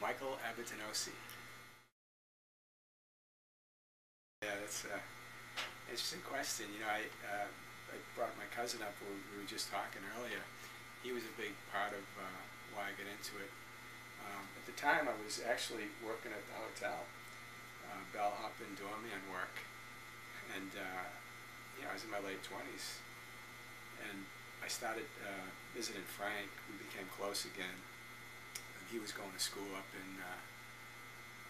Michael Abbatinozzi. Yeah, that's an interesting question. You know, I brought my cousin up. We were just talking earlier. He was a big part of why I got into it. At the time, I was actually working at the hotel, bellhop and doorman work, and you know, I was in my late 20s, and I started visiting Frank. We became close again. And he was going to school up in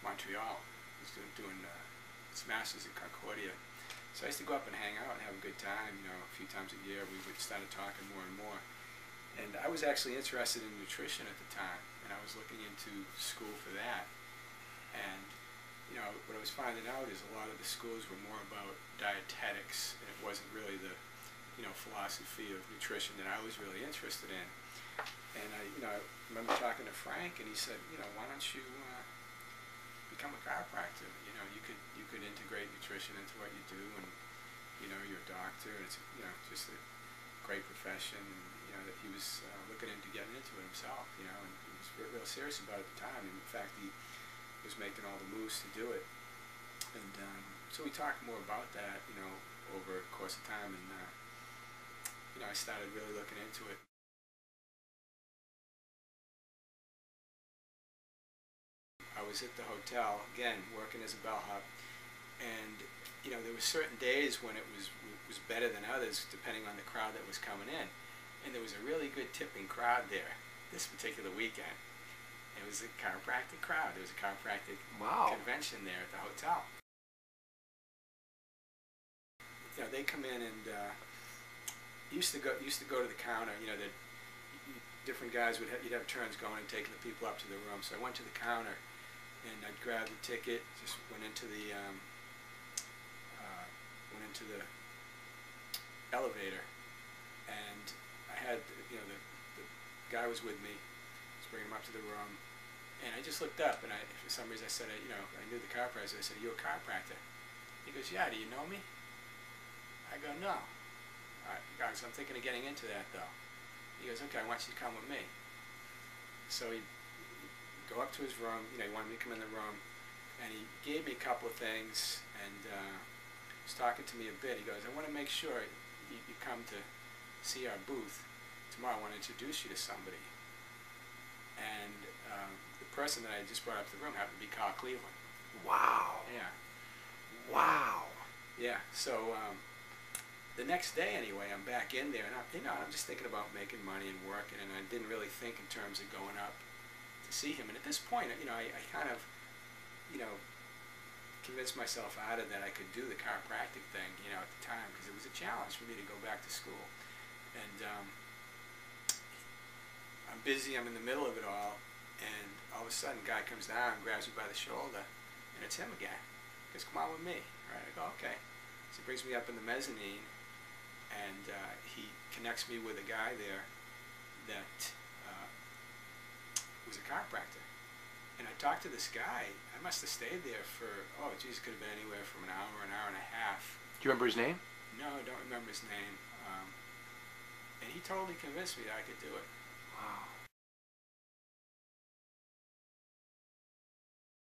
Montreal. He was doing his master's at Concordia. So I used to go up and hang out and have a good time. You know, a few times a year we would start talking more and more. And I was actually interested in nutrition at the time, and I was looking into school for that. And you know, what I was finding out is a lot of the schools were more about dietetics, and it wasn't really the, you know, philosophy of nutrition that I was really interested in. And I remember talking to Frank, and he said, you know, why don't you become a chiropractor? You know, you could integrate nutrition into what you do, and you know, you're a doctor, and it's, you know, just a great profession. And, you know, that he was looking into getting into it himself. You know, and he was real serious about it at the time. And in fact, he was making all the moves to do it. And so we talked more about that, you know, over the course of time, and you know, I started really looking into it. I was at the hotel again, working as a bellhop, and you know, there were certain days when it was better than others, depending on the crowd that was coming in. And there was a really good tipping crowd there this particular weekend. It was a chiropractic crowd. There was a chiropractic convention there at the hotel. You know, they come in and used to go to the counter. You know, that different guys would you'd have turns going and taking the people up to the room. So I went to the counter and I'd grab the ticket. Just went into the elevator, and I had, you know, the guy was with me. I was bringing him up to the room. And I just looked up, and for some reason I said, you know, I knew the chiropractor. I said, "Are you a chiropractor?" He goes, "Yeah, do you know me?" I go, "No." All right, guys, I'm thinking of getting into that, though. He goes, "Okay, I want you to come with me." So he go up to his room. You know, he wanted me to come in the room, and he gave me a couple of things, and was talking to me a bit. He goes, "I want to make sure you come to see our booth tomorrow. I want to introduce you to somebody." And the person that I just brought up to the room happened to be Carl Cleveland. Wow. Yeah. Wow. Yeah. So the next day, anyway, I'm back in there, and I'm just thinking about making money and working, and I didn't really think in terms of going up to see him. And at this point, you know, I kind of, you know, convinced myself out of that I could do the chiropractic thing, you know, at the time, because it was a challenge for me to go back to school. And I'm busy, I'm in the middle of it all, and all of a sudden a guy comes down and grabs me by the shoulder, and it's him again. He goes, "Come on with me." Right? I go, "Okay." So he brings me up in the mezzanine, and he connects me with a guy there that was a chiropractor. And I talked to this guy. I must have stayed there for, oh geez, it could have been anywhere from an hour and a half. Do you remember his name? No, I don't remember his name. And he totally convinced me that I could do it. Wow.